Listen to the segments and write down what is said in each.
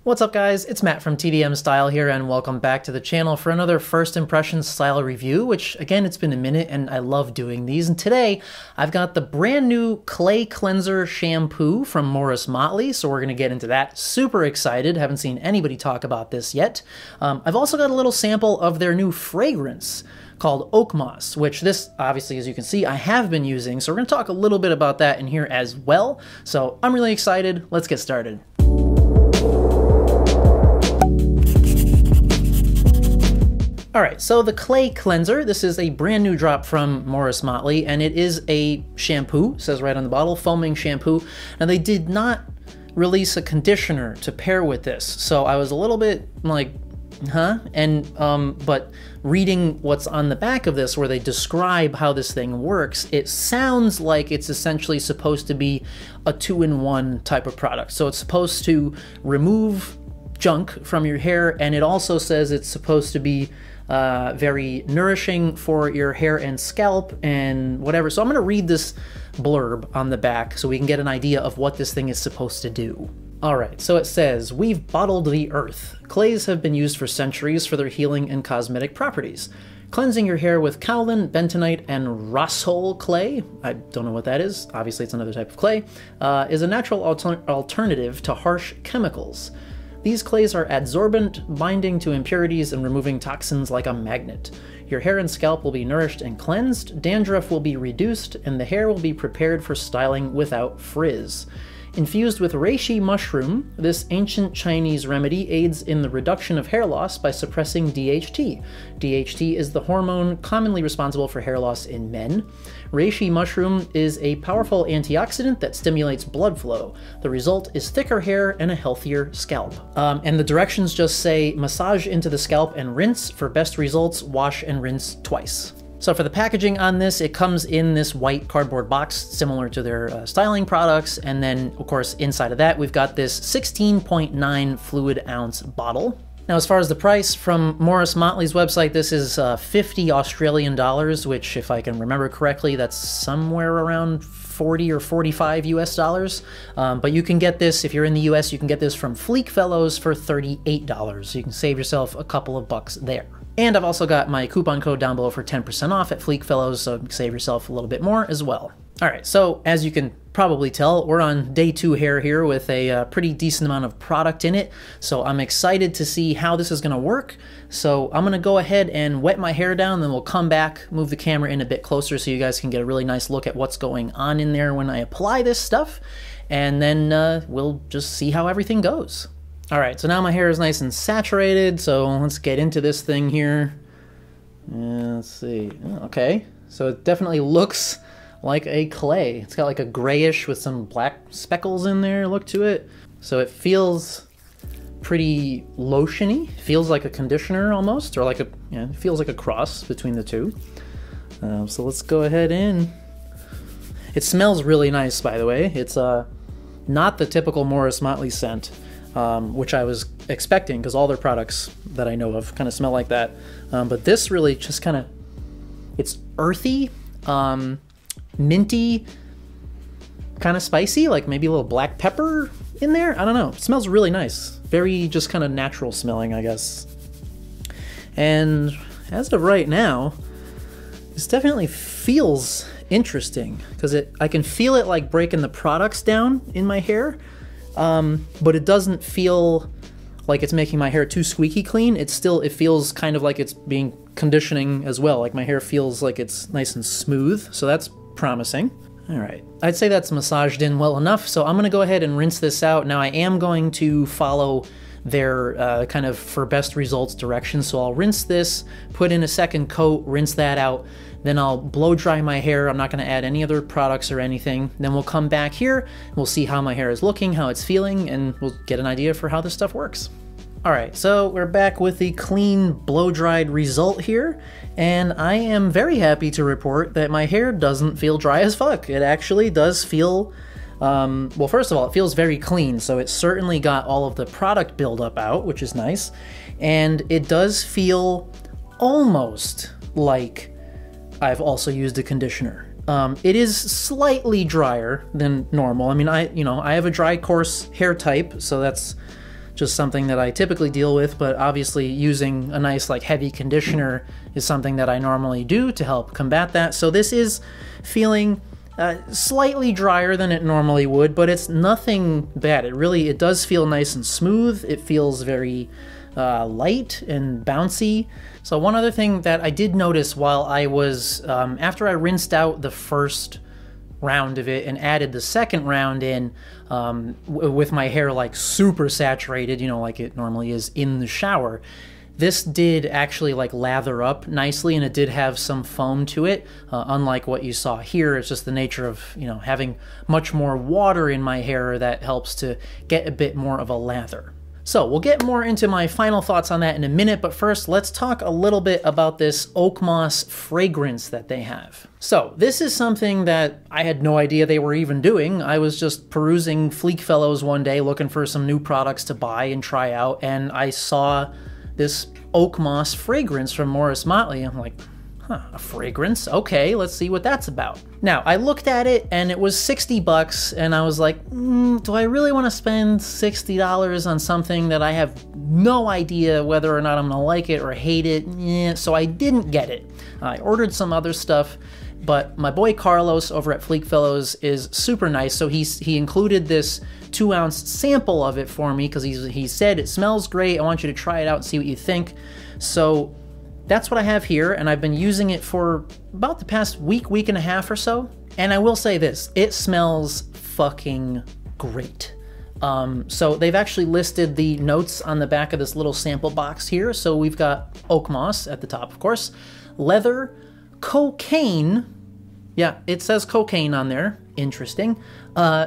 What's up guys, it's Matt from TDM Style here and welcome back to the channel for another first impressions style review, which again, it's been a minute and I love doing these. And today I've got the brand new Clay Cleanser Shampoo from Morris Motley, so we're gonna get into that. Super excited, haven't seen anybody talk about this yet. I've also got a little sample of their new fragrance called Oakmoss, which this, obviously, as you can see, I have been using. So we're gonna talk a little bit about that in here as well. So I'm really excited, let's get started. All right, so the Clay Cleanser, this is a brand new drop from Morris Motley, and it is a shampoo, it says right on the bottle, foaming shampoo. Now they did not release a conditioner to pair with this, so I was a little bit like, huh? And, but reading what's on the back of this, where they describe how this thing works, it sounds like it's essentially supposed to be a two-in-one type of product. So it's supposed to remove junk from your hair, and it also says it's supposed to be very nourishing for your hair and scalp and whatever. So I'm gonna read this blurb on the back so we can get an idea of what this thing is supposed to do. All right, so it says, "We've bottled the earth. Clays have been used for centuries for their healing and cosmetic properties. Cleansing your hair with kaolin, bentonite, and rosol clay," I don't know what that is, obviously it's another type of clay, "is a natural alternative to harsh chemicals. These clays are adsorbent, binding to impurities and removing toxins like a magnet. Your hair and scalp will be nourished and cleansed, dandruff will be reduced, and the hair will be prepared for styling without frizz. Infused with reishi mushroom, this ancient Chinese remedy aids in the reduction of hair loss by suppressing DHT. DHT is the hormone commonly responsible for hair loss in men. Reishi mushroom is a powerful antioxidant that stimulates blood flow. The result is thicker hair and a healthier scalp." And the directions just say, "Massage into the scalp and rinse. For best results, wash and rinse twice." So for the packaging on this, it comes in this white cardboard box similar to their styling products. And then, of course, inside of that, we've got this 16.9 fluid ounce bottle. Now, as far as the price, from Morris Motley's website, this is 50 Australian dollars, which, if I can remember correctly, that's somewhere around 40 or 45 US dollars. But you can get this, if you're in the US, you can get this from FleekFellows for $38. So you can save yourself a couple of bucks there. And I've also got my coupon code down below for 10% off at FleekFellows, so save yourself a little bit more as well. All right, so as you can probably tell, we're on day 2 hair here with a pretty decent amount of product in it. So I'm excited to see how this is gonna work. So I'm gonna go ahead and wet my hair down, then we'll come back, move the camera in a bit closer so you guys can get a really nice look at what's going on in there when I apply this stuff. And then we'll just see how everything goes. All right, so now my hair is nice and saturated, so let's get into this thing here. Let's see, okay. So it definitely looks like a clay. It's got like a grayish with some black speckles in there look to it. So it feels pretty lotiony. Feels like a conditioner almost, or like a, yeah, it feels like a cross between the two. So let's go ahead in. It smells really nice, by the way. It's not the typical Morris Motley scent, which I was expecting because all their products that I know of kind of smell like that. But this really just kind of, it's earthy, minty, kind of spicy, like maybe a little black pepper in there. I don't know. It smells really nice. Very just kind of natural smelling, I guess. And as of right now, this definitely feels interesting because I can feel it like breaking the products down in my hair. But it doesn't feel like it's making my hair too squeaky clean. It feels kind of like it's being conditioning as well. Like my hair feels like it's nice and smooth, so that's promising. All right, I'd say that's massaged in well enough, so I'm gonna go ahead and rinse this out. Now I am going to follow their kind of for best results directions, so I'll rinse this, put in a second coat, rinse that out, then I'll blow dry my hair. I'm not gonna add any other products or anything. Then we'll come back here, we'll see how my hair is looking, how it's feeling, and we'll get an idea for how this stuff works. All right, so we're back with the clean blow-dried result here, and I am very happy to report that my hair doesn't feel dry as fuck. It actually does feel, well, first of all, it feels very clean, so it's certainly got all of the product buildup out, which is nice, and it does feel almost like I've also used a conditioner. It is slightly drier than normal. I mean, I have a dry, coarse hair type, so that's just something that I typically deal with, but obviously using a nice like heavy conditioner is something that I normally do to help combat that. So this is feeling slightly drier than it normally would, but it's nothing bad. It does feel nice and smooth. It feels very light and bouncy. So one other thing that I did notice while I was, after I rinsed out the first round of it and added the second round in, with my hair like super saturated, you know, like it normally is in the shower, this did actually like lather up nicely, and it did have some foam to it, unlike what you saw here. It's just the nature of, you know, having much more water in my hair that helps to get a bit more of a lather. So we'll get more into my final thoughts on that in a minute, but first let's talk a little bit about this Oakmoss fragrance that they have. So this is something that I had no idea they were even doing. I was just perusing FleekFellows one day looking for some new products to buy and try out, and I saw this Oakmoss fragrance from Morris Motley. I'm like, huh, a fragrance? Okay, let's see what that's about. Now, I looked at it and it was 60 bucks, and I was like, do I really want to spend $60 on something that I have no idea whether or not I'm gonna like it or hate it? So I didn't get it. I ordered some other stuff, but my boy Carlos over at FleekFellows is super nice, so he included this 2-ounce sample of it for me because he said it smells great. I want you to try it out and see what you think. So that's what I have here, and I've been using it for about the past week and a half or so. And I will say this, it smells fucking great. So they've actually listed the notes on the back of this little sample box here. So we've got Oakmoss at the top, of course, leather, cocaine, yeah, it says cocaine on there, interesting,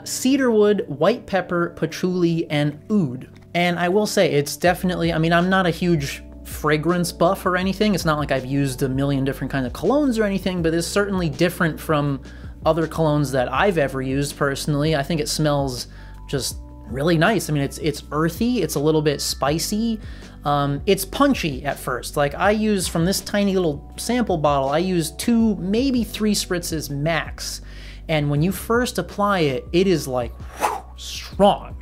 cedarwood, white pepper, patchouli, and oud. And I will say, it's definitely, I mean, I'm not a huge fragrance buff or anything. It's not like I've used a million different kinds of colognes or anything, but it's certainly different from other colognes that I've ever used personally. I think it smells just really nice. I mean, it's earthy, it's a little bit spicy, it's punchy at first. Like, I use, from this tiny little sample bottle, I use 2, maybe 3 spritzes max, and when you first apply it, it is like, whew, strong.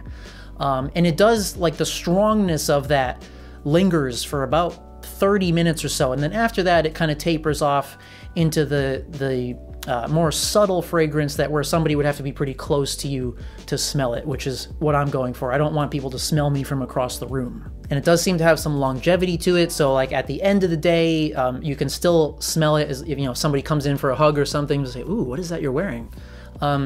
And it does, like, the strongness of that lingers for about 30 minutes or so, and then after that it kind of tapers off into the more subtle fragrance that where somebody would have to be pretty close to you to smell it, which is what I'm going for. I don't want people to smell me from across the room. And it does seem to have some longevity to it, so like at the end of the day, you can still smell it as if, you know, somebody comes in for a hug or something to say, ooh, what is that you're wearing?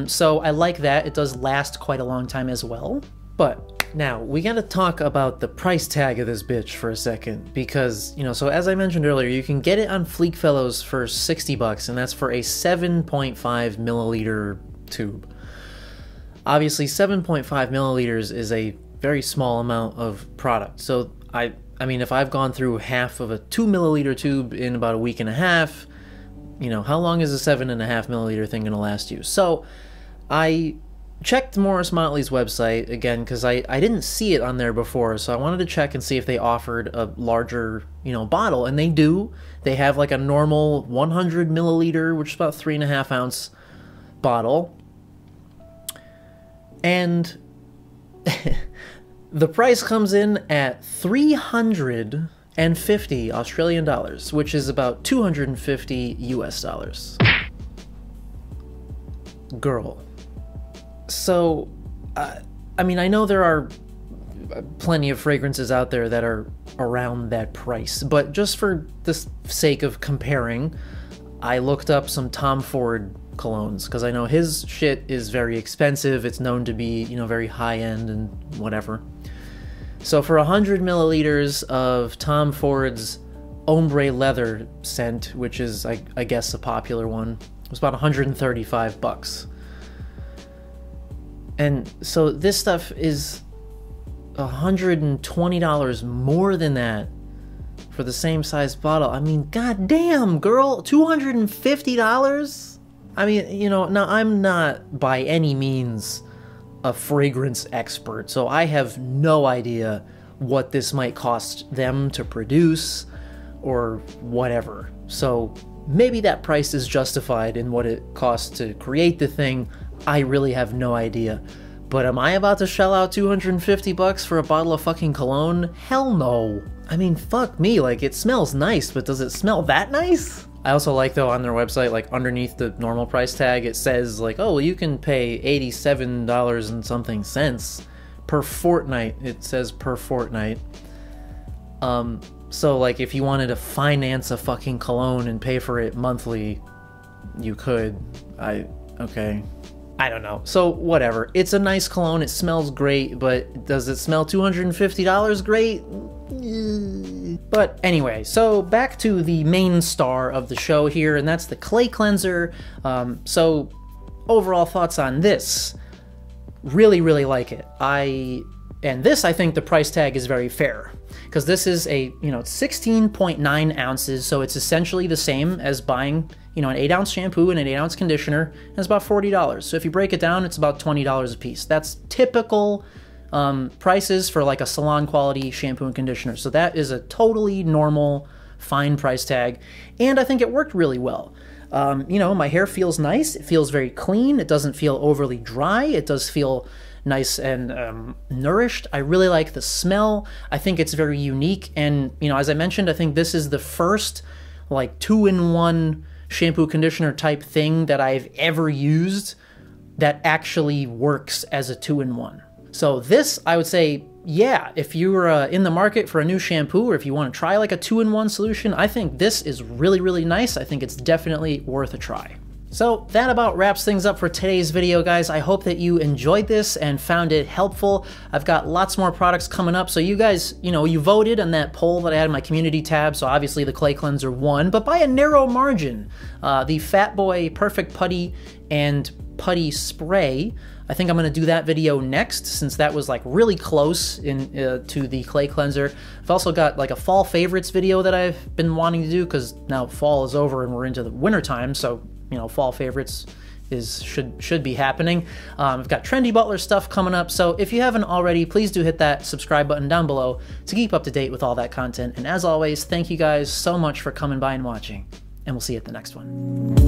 So I like that. It does last quite a long time as well. But now, we gotta talk about the price tag of this bitch for a second, because, you know, so as I mentioned earlier, you can get it on FleekFellows for 60 bucks, and that's for a 7.5 milliliter tube. Obviously, 7.5 milliliters is a very small amount of product, so I mean, if I've gone through half of a 2 milliliter tube in about a week and a half, you know, how long is a 7.5 milliliter thing gonna last you? So, I checked Morris Motley's website again because I didn't see it on there before, so I wanted to check and see if they offered a larger, you know, bottle, and they do. They have like a normal 100 milliliter, which is about 3.5 ounce bottle, and the price comes in at 350 Australian dollars, which is about 250 US dollars. Girl. So, I mean, I know there are plenty of fragrances out there that are around that price, but just for the sake of comparing, I looked up some Tom Ford colognes, because I know his shit is very expensive. It's known to be, you know, very high-end and whatever. So for 100 milliliters of Tom Ford's Ombre Leather scent, which is, I guess, a popular one, it was about 135 bucks. And so this stuff is $120 more than that for the same size bottle. I mean, goddamn, girl, $250? I mean, you know, now I'm not by any means a fragrance expert, so I have no idea what this might cost them to produce or whatever. So maybe that price is justified in what it costs to create the thing. I really have no idea. But am I about to shell out 250 bucks for a bottle of fucking cologne? Hell no. I mean, fuck me, like, it smells nice, but does it smell that nice? I also like, though, on their website, like, underneath the normal price tag, it says, like, oh, well, you can pay $87 and something cents per fortnight. It says per fortnight. So, like, if you wanted to finance a fucking cologne and pay for it monthly, you could. Okay. I don't know. So, whatever. It's a nice cologne. It smells great, but does it smell $250 great? But anyway, so back to the main star of the show here, and that's the clay cleanser. So, overall thoughts on this. Really, really like it. And this, I think the price tag is very fair. Because this is a, it's 16.9 ounces, so it's essentially the same as buying, an 8-ounce shampoo and an 8-ounce conditioner, and it's about $40. So if you break it down, it's about $20 a piece. That's typical prices for like a salon quality shampoo and conditioner. So that is a totally normal, fine price tag, and I think it worked really well. My hair feels nice. It feels very clean. It doesn't feel overly dry. It does feel nice and nourished. I really like the smell. I think it's very unique. And, as I mentioned, I think this is the first like 2-in-1 shampoo conditioner type thing that I've ever used that actually works as a 2-in-1. So this, I would say, yeah, if you're in the market for a new shampoo, or if you want to try like a 2-in-1 solution, I think this is really, really nice. I think it's definitely worth a try. So that about wraps things up for today's video, guys. I hope that you enjoyed this and found it helpful. I've got lots more products coming up. So you guys, you voted on that poll that I had in my community tab. So obviously the clay cleanser won, but by a narrow margin. The Fat Boy Perfect Putty and Putty Spray, I think I'm going to do that video next, since that was like really close to the clay cleanser. I've also got like a fall favorites video that I've been wanting to do, because now fall is over and we're into the winter time. So fall favorites should be happening. I've got Trendy Butler stuff coming up, so if you haven't already, please do hit that subscribe button down below to keep up to date with all that content. And as always, thank you guys so much for coming by and watching, and we'll see you at the next one.